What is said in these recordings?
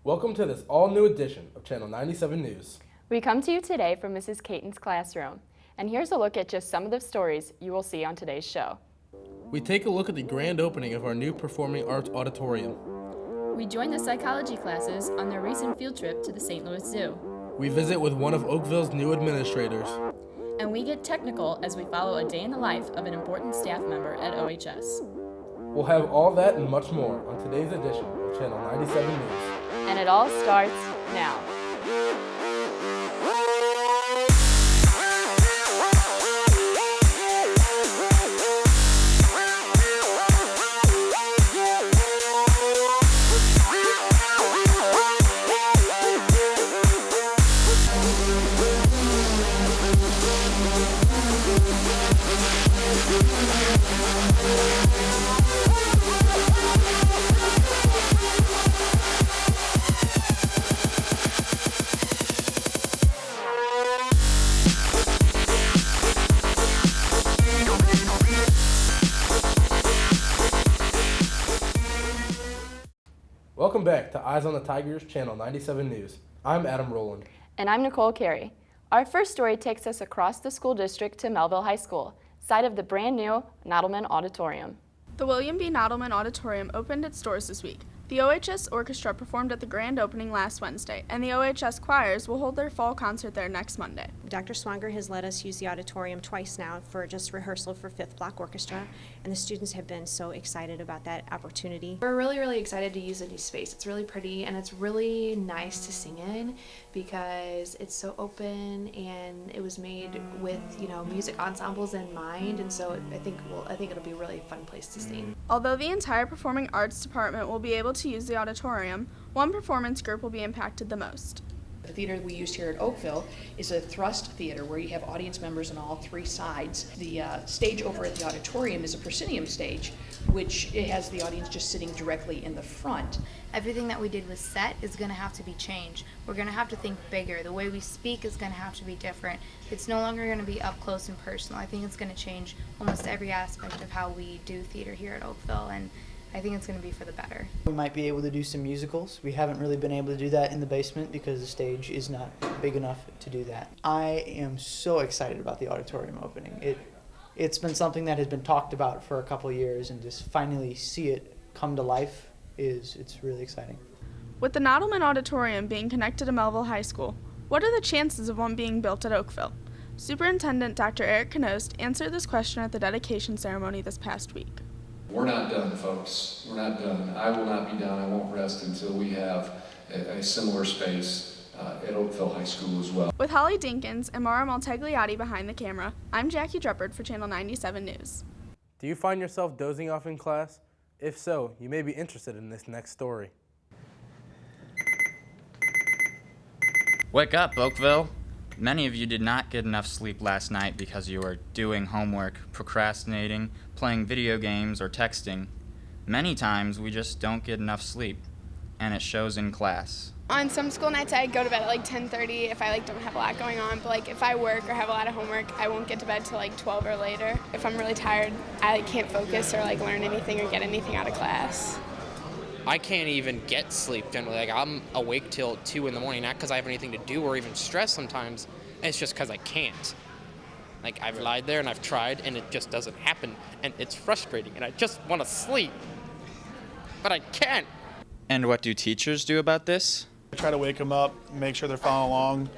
Welcome to this all-new edition of Channel 97 News. We come to you today from Mrs. Caton's classroom, and here's a look at just some of the stories you will see on today's show. We take a look at the grand opening of our new Performing Arts Auditorium. We join the psychology classes on their recent field trip to the St. Louis Zoo. We visit with one of Oakville's new administrators. And we get technical as we follow a day in the life of an important staff member at OHS. We'll have all that and much more on today's edition of Channel 97 News. And it all starts now. Welcome back to Eyes on the Tigers, Channel 97 News. I'm Adam Rowland. And I'm Nicole Carey. Our first story takes us across the school district to Melville High School, site of the brand new Nodelman Auditorium. The William B. Nodelman Auditorium opened its doors this week. The OHS Orchestra performed at the grand opening last Wednesday, and the OHS choirs will hold their fall concert there next Monday. Dr. Swanger has let us use the auditorium twice now for just rehearsal for Fifth Block Orchestra, and the students have been so excited about that opportunity. We're really excited to use a new space. It's really pretty and it's really nice to sing in because it's so open and it was made with, music ensembles in mind, and so I think it'll be a really fun place to sing. Although the entire performing arts department will be able to use the auditorium, one performance group will be impacted the most. The theater we used here at Oakville is a thrust theater where you have audience members on all three sides. The stage over at the auditorium is a proscenium stage, which it has the audience just sitting directly in the front. Everything that we did with set is going to have to be changed. We're going to have to think bigger. The way we speak is going to have to be different. It's no longer going to be up close and personal. I think it's going to change almost every aspect of how we do theater here at Oakville, and I think it's going to be for the better. We might be able to do some musicals. We haven't really been able to do that in the basement because the stage is not big enough to do that. I am so excited about the auditorium opening. It's been something that has been talked about for a couple of years, and just finally see it come to life it's really exciting. With the Nodelman Auditorium being connected to Melville High School, what are the chances of one being built at Oakville? Superintendent Dr. Eric Knost answered this question at the dedication ceremony this past week. We're not done, folks. We're not done. I will not be done. I won't rest until we have a similar space at Oakville High School as well. With Holly Dinkins and Mara Maltagliati behind the camera, I'm Jackie Druppert for Channel 97 News. Do you find yourself dozing off in class? If so, you may be interested in this next story. Wake up, Oakville! Many of you did not get enough sleep last night because you were doing homework, procrastinating, playing video games, or texting. Many times we just don't get enough sleep, and it shows in class. On some school nights I go to bed at 10:30 if I don't have a lot going on, but if I work or have a lot of homework, I won't get to bed till 12 or later. If I'm really tired, I can't focus or learn anything or get anything out of class. I can't even get sleep generally. I'm awake till 2 in the morning, not because I have anything to do or even stress sometimes. It's just because I can't. I've lied there and I've tried and it just doesn't happen, and it's frustrating and I just want to sleep, but I can't. And what do teachers do about this? I try to wake them up, make sure they're following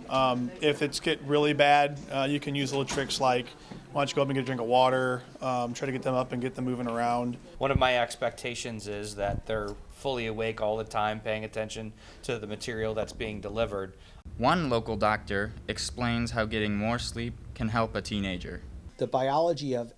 along. If it's get really bad, you can use little tricks like, why don't you go up and get a drink of water, try to get them up and get them moving around. One of my expectations is that they're fully awake all the time, paying attention to the material that's being delivered. One local doctor explains how getting more sleep can help a teenager. The biology of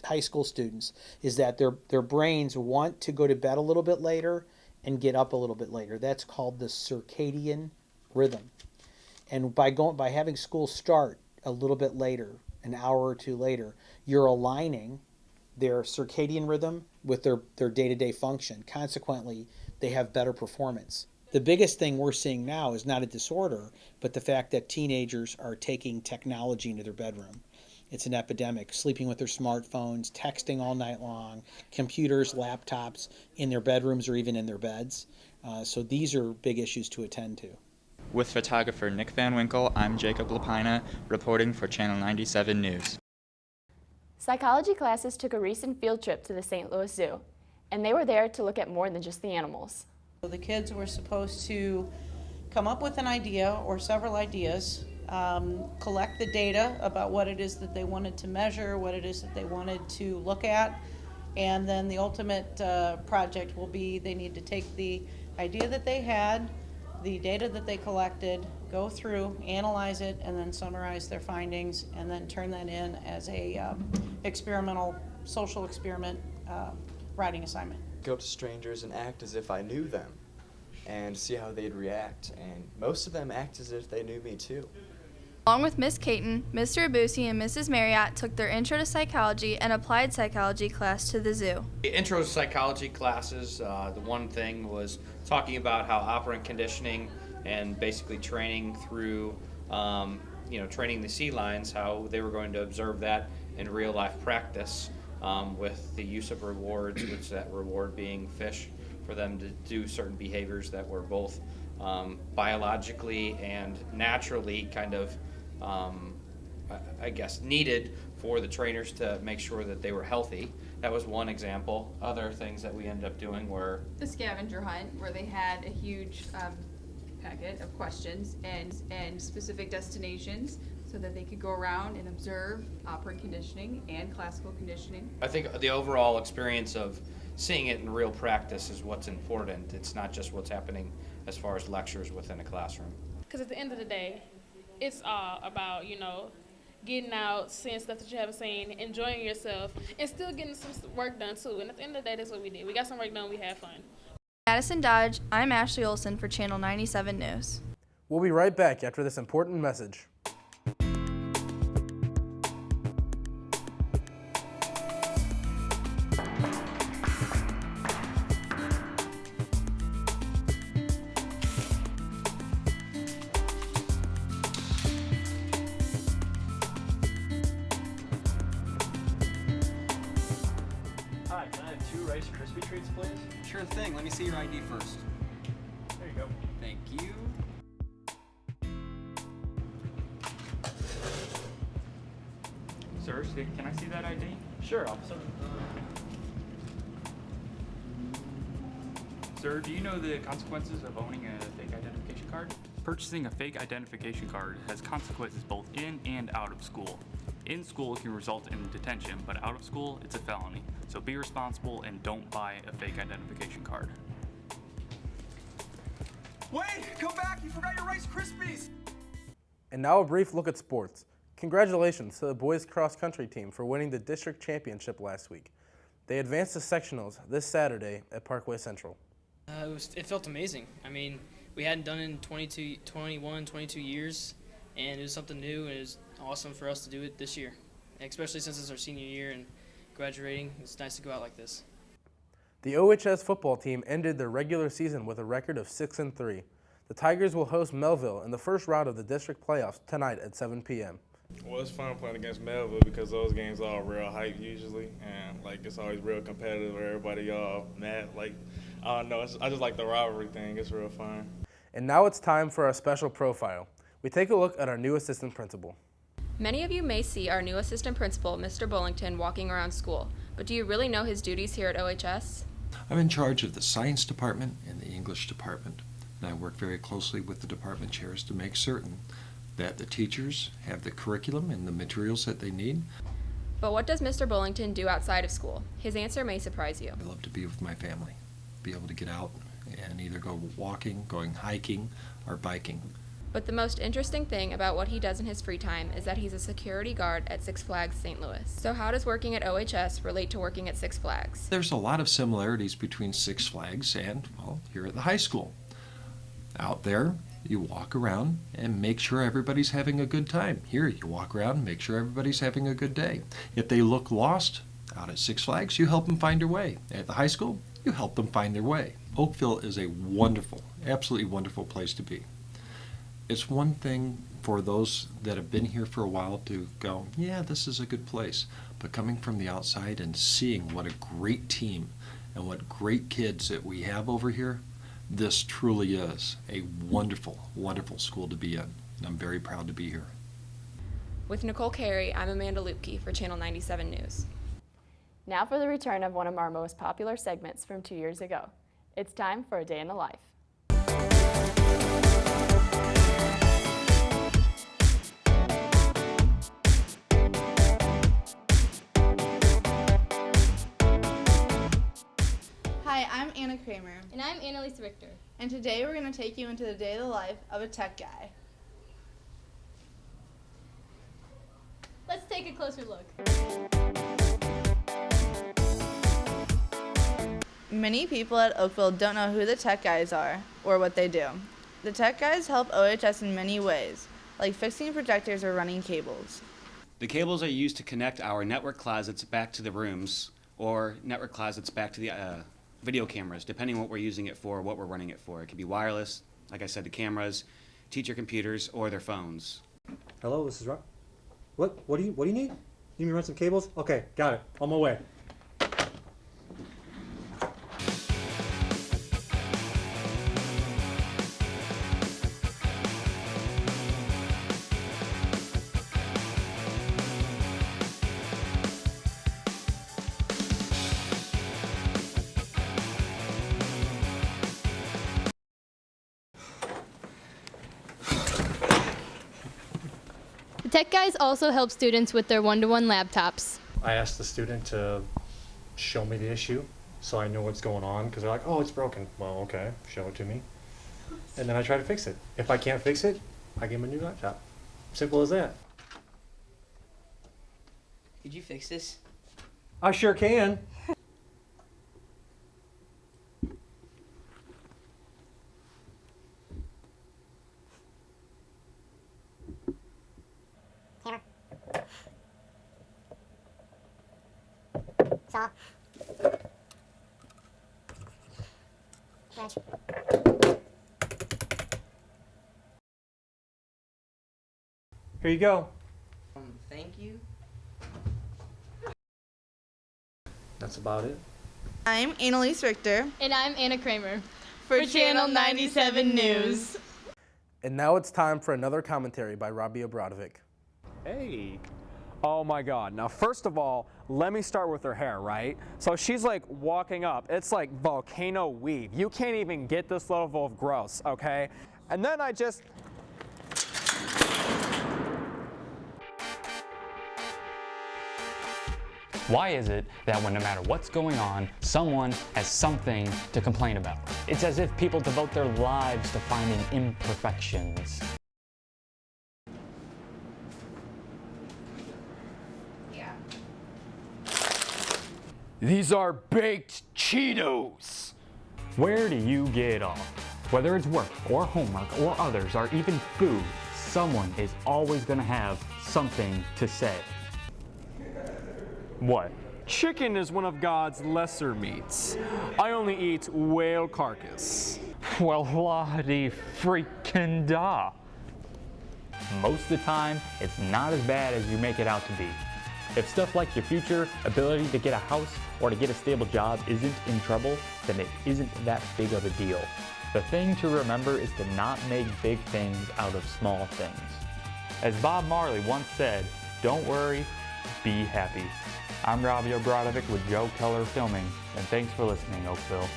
high school students is that their brains want to go to bed a little bit later and get up a little bit later. That's called the circadian rhythm. And by having school start a little bit later, an hour or two later, you're aligning their circadian rhythm with their day-to-day function. Consequently, they have better performance. The biggest thing we're seeing now is not a disorder, but the fact that teenagers are taking technology into their bedroom. It's an epidemic, sleeping with their smartphones, texting all night long, computers, laptops in their bedrooms or even in their beds. So these are big issues to attend to. With photographer Nick Van Winkle, I'm Jacob Lapina, reporting for Channel 97 News. Psychology classes took a recent field trip to the St. Louis Zoo, and they were there to look at more than just the animals. The kids were supposed to come up with an idea or several ideas, collect the data about what it is that they wanted to measure, what it is that they wanted to look at, and then the ultimate project will be they need to take the idea that they had, the data that they collected, go through, analyze it, and then summarize their findings, and then turn that in as a experimental, social experiment writing assignment. Go to strangers and act as if I knew them and see how they'd react, and most of them act as if they knew me too. Along with Miss Caton, Mr. Abusi and Mrs. Marriott took their Intro to Psychology and Applied Psychology class to the zoo. The Intro to Psychology classes, the one thing was talking about how operant conditioning and basically training through, training the sea lions, how they were going to observe that in real life practice with the use of rewards, which that reward being fish, for them to do certain behaviors that were both biologically and naturally kind of needed for the trainers to make sure that they were healthy. That was one example. Other things that we ended up doing were the scavenger hunt, where they had a huge packet of questions and specific destinations so that they could go around and observe operant conditioning and classical conditioning. I think the overall experience of seeing it in real practice is what's important. It's not just what's happening as far as lectures within a classroom. Because at the end of the day, it's all about, getting out, seeing stuff that you haven't seen, enjoying yourself, and still getting some work done too. And at the end of the day, that's what we did. We got some work done, we had fun. Addison Dodge, I'm Ashley Olson for Channel 97 News. We'll be right back after this important message. Hi, can I have 2 Rice Krispie Treats, please? Sure thing. Let me see your ID first. There you go. Thank you. Sir, can I see that ID? Sure, officer. Sir, do you know the consequences of owning a fake identification card? Purchasing a fake identification card has consequences both in and out of school. In school, it can result in detention, but out of school, it's a felony. So be responsible and don't buy a fake identification card. Wait! Come back! You forgot your Rice Krispies! And now a brief look at sports. Congratulations to the boys cross country team for winning the district championship last week. They advanced to sectionals this Saturday at Parkway Central. It felt amazing. I mean, we hadn't done it in 22 years, and it was something new, and it was awesome for us to do it this year, especially since it's our senior year and graduating. It's nice to go out like this. The OHS football team ended their regular season with a record of 6-3. The Tigers will host Melville in the first round of the district playoffs tonight at 7 p.m. Well, it's fun playing against Melville because those games are real hype usually, and it's always real competitive. Everybody mad. I don't know. I just like the rivalry thing. It's real fun. And now it's time for our special profile. We take a look at our new assistant principal. Many of you may see our new assistant principal, Mr. Bullington, walking around school, but do you really know his duties here at OHS? I'm in charge of the science department and the English department, and I work very closely with the department chairs to make certain that the teachers have the curriculum and the materials that they need. But what does Mr. Bullington do outside of school? His answer may surprise you. I love to be with my family, be able to get out and either go walking, going hiking, or biking. But the most interesting thing about what he does in his free time is that he's a security guard at Six Flags St. Louis. So how does working at OHS relate to working at Six Flags? There's a lot of similarities between Six Flags and, here at the high school. Out there, you walk around and make sure everybody's having a good time. Here, you walk around and make sure everybody's having a good day. If they look lost out at Six Flags, you help them find their way. At the high school, you help them find their way. Oakville is a wonderful, absolutely wonderful place to be. It's one thing for those that have been here for a while to go, yeah, this is a good place. But coming from the outside and seeing what a great team and what great kids that we have over here, this truly is a wonderful, wonderful school to be in. And I'm very proud to be here. With Nicole Carey, I'm Amanda Lupke for Channel 97 News. Now for the return of one of our most popular segments from 2 years ago. It's time for A Day in the Life. Hi, I'm Anna Kramer. And I'm Annalise Richter. And today we're going to take you into the day of the life of a tech guy. Let's take a closer look. Many people at Oakville don't know who the tech guys are or what they do. The tech guys help OHS in many ways, like fixing projectors or running cables. The cables are used to connect our network closets back to the rooms or network closets back to the video cameras, depending on what we're using it for, what we're running it for. It could be wireless, like I said, the cameras, teacher computers, or their phones. Hello, this is Rob. What do you need? You need me to run some cables? Okay, got it. On my way. The tech guys also help students with their one-to-one laptops. I asked the student to show me the issue so I know what's going on, because they're like, oh, it's broken. Well, okay, show it to me. And then I try to fix it. If I can't fix it, I give them a new laptop. Simple as that. Could you fix this? I sure can. Saw. Wrench. Here you go. Thank you. That's about it. I'm Annalise Richter. And I'm Anna Kramer. For Channel 97 News. And now it's time for another commentary by Robbie Obradovic. Hey. Oh my God. Now, first of all, let me start with her hair, right? So she's like walking up. It's like volcano weave. You can't even get this level of gross, okay? And then I just... Why is it that when no matter what's going on, someone has something to complain about? It's as if people devote their lives to finding imperfections. These are baked Cheetos! Where do you get off? Whether it's work or homework or others or even food, someone is always gonna have something to say. What? Chicken is one of God's lesser meats. I only eat whale carcass. Well, la-di freaking da. Most of the time, it's not as bad as you make it out to be. If stuff like your future ability to get a house or to get a stable job isn't in trouble, then it isn't that big of a deal. The thing to remember is to not make big things out of small things. As Bob Marley once said, don't worry, be happy. I'm Robbie Obradovic with Joe Keller Filming, and thanks for listening, Oakville.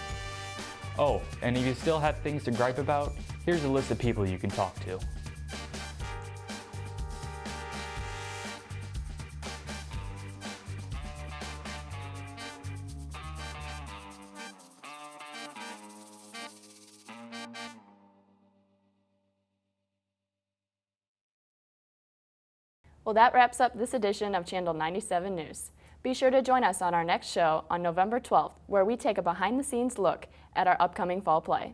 Oh, and if you still have things to gripe about, here's a list of people you can talk to. Well, that wraps up this edition of Channel 97 News. Be sure to join us on our next show on November 12th, where we take a behind-the-scenes look at our upcoming fall play.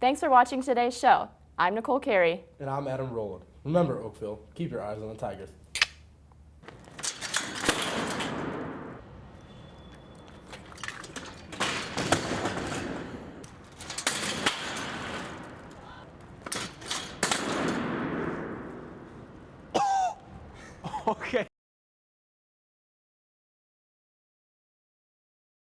Thanks for watching today's show. I'm Nicole Carey. And I'm Adam Rowland. Remember, Oakville, keep your eyes on the Tigers.